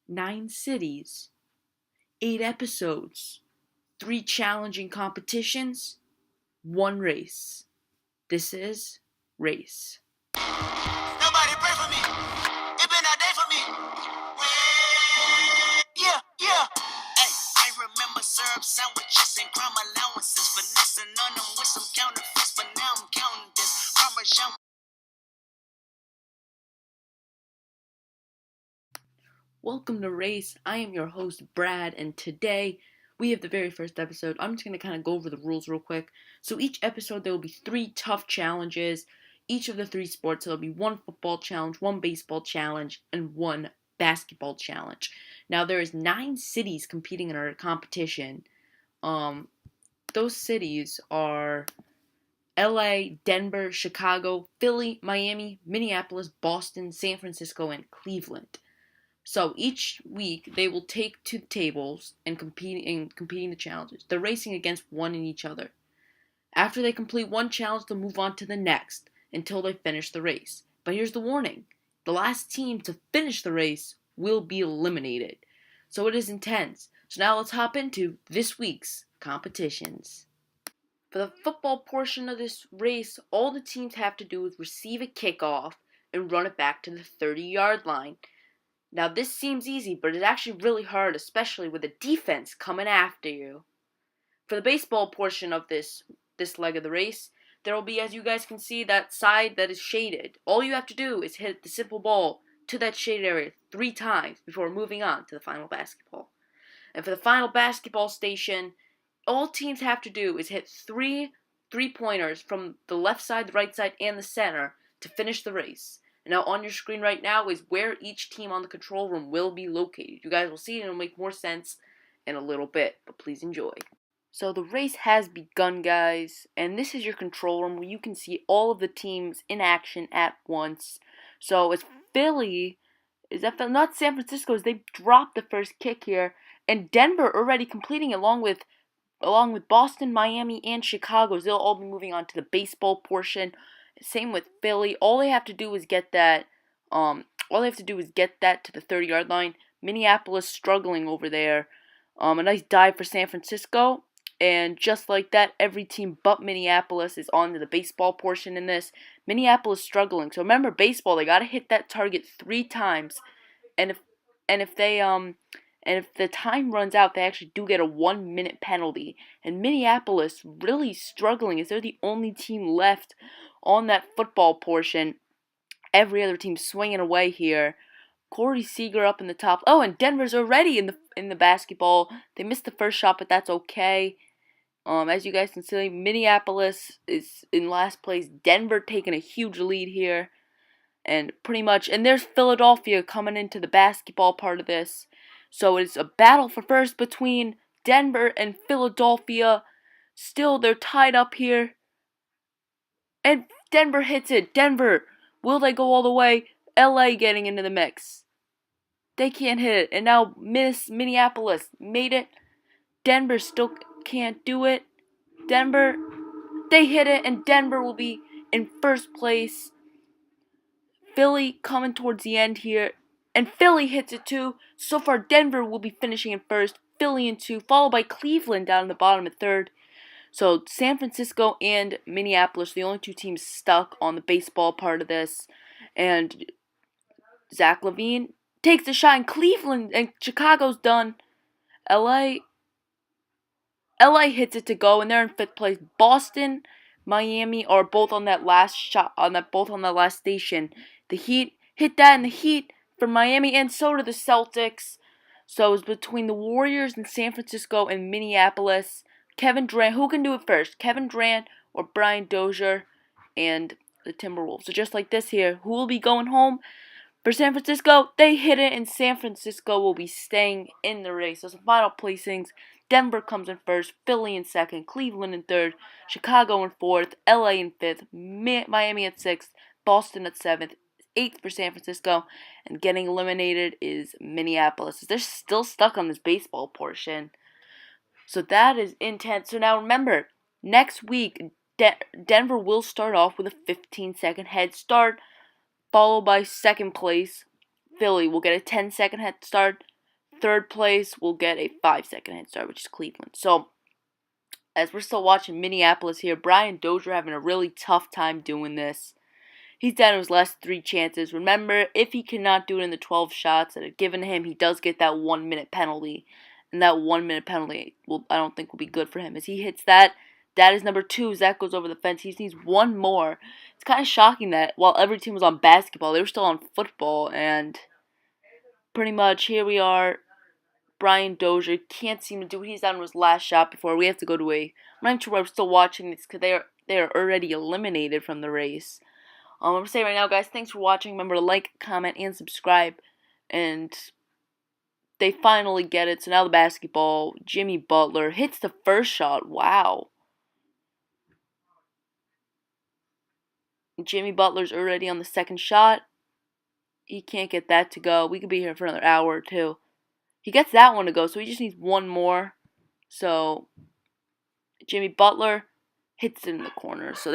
9 cities, 8 episodes, 3 challenging competitions, 1 race. This is Race. Nobody pray for me. It been a day for me. Yeah. Hey, I remember syrup sandwiches and crime allowances, finessing on them with some counterfeits, but now I'm counting this Parmesan. Welcome to Race. I am your host, Brad, and today we have the very first episode. I'm just going to kind of go over the rules real quick. So each episode there will be 3 tough challenges. Each of the 3 sports, so there'll be 1 football challenge, 1 baseball challenge, and 1 basketball challenge. Now there is 9 cities competing in our competition. Those cities are LA, Denver, Chicago, Philly, Miami, Minneapolis, Boston, San Francisco, and Cleveland. So each week they will take to the tables and competing the challenges. They're racing against one and each other. After they complete one challenge, they'll move on to the next until they finish the race. But here's the warning. The last team to finish the race will be eliminated. So it is intense. So now let's hop into this week's competitions. For the football portion of this race, all the teams have to do is receive a kickoff and run it back to the 30-yard line. Now this seems easy, but it's actually really hard, especially with the defense coming after you. For the baseball portion of this leg of the race, there will be, as you guys can see, that side that is shaded. All you have to do is hit the simple ball to that shaded area 3 times before moving on to the final basketball. And for the final basketball station, all teams have to do is hit 3 3-pointers from the left side, the right side, and the center to finish the race. And now on your screen right now is where each team on the control room will be located. You guys will see it and it'll make more sense in a little bit, but please enjoy. So the race has begun, guys, and this is your control room where you can see all of the teams in action at once. So it's Philly, not San Francisco, they dropped the first kick here, and Denver already completing along with Boston, Miami, and Chicago. They'll all be moving on to the baseball portion. Same with Philly. All they have to do is get that. All they have to do is get that to the 30-yard line. Minneapolis struggling over there. A nice dive for San Francisco. And just like that, every team but Minneapolis is on to the baseball portion in this. Minneapolis struggling. So remember, baseball, they gotta hit that target 3 times. And if the time runs out, they actually do get a 1-minute penalty. And Minneapolis really struggling as they're the only team left on that football portion. Every other team swinging away here. Corey Seager up in the top. Oh, and Denver's already in the basketball. They missed the first shot, but that's okay. As you guys can see, Minneapolis is in last place. Denver taking a huge lead here. And there's Philadelphia coming into the basketball part of this. So it's a battle for first between Denver and Philadelphia. Still, they're tied up here. And Denver hits it. Denver, will they go all the way? LA getting into the mix. They can't hit it. And now Minneapolis made it. Denver still can't do it. Denver, they hit it, and Denver will be in first place. Philly coming towards the end here, and Philly hits it too. So far, Denver will be finishing in first, Philly in 2, followed by Cleveland down in the bottom at 3rd. So San Francisco and Minneapolis, the only 2 teams stuck on the baseball part of this. And Zach LaVine takes the shot, and Cleveland and Chicago's done. LA hits it to go, and they're in 5th place. Boston, Miami are both on that last station. The Heat hit that in the Heat for Miami, and so do the Celtics. So it's between the Warriors and San Francisco and Minneapolis. Kevin Durant, who can do it first? Kevin Durant or Brian Dozier and the Timberwolves. So just like this here, who will be going home? For San Francisco, they hit it, and San Francisco will be staying in the race. So some final placings. Denver comes in first, Philly in second, Cleveland in third, Chicago in fourth, LA in fifth, Miami at sixth, Boston at seventh, eighth for San Francisco, and getting eliminated is Minneapolis. They're still stuck on this baseball portion. So that is intense. So now remember, next week, Denver will start off with a 15-second head start, followed by second place. Philly will get a 10-second head start. third place will get a 5-second head start, which is Cleveland. So, as we're still watching Minneapolis here, Brian Dozier having a really tough time doing this. He's down to his last 3 chances. Remember, if he cannot do it in the 12 shots that are given to him, he does get that 1-minute penalty. And that 1-minute penalty, I don't think will be good for him. As he hits that, that is number 2. Zach goes over the fence. He needs one more. It's kind of shocking that while every team was on basketball, they were still on football. And pretty much here we are. Brian Dozier can't seem to do it. He's down to his last shot before we have to go to I'm not even sure why I'm still watching this because they are already eliminated from the race. I'm going to say right now, guys, thanks for watching. Remember to like, comment, and subscribe. And they finally get it. So now the basketball, Jimmy Butler hits the first shot. Wow. Jimmy Butler's already on the second shot. He can't get that to go. We could be here for another hour or 2. He gets that one to go, so he just needs one more. So Jimmy Butler hits it in the corner. So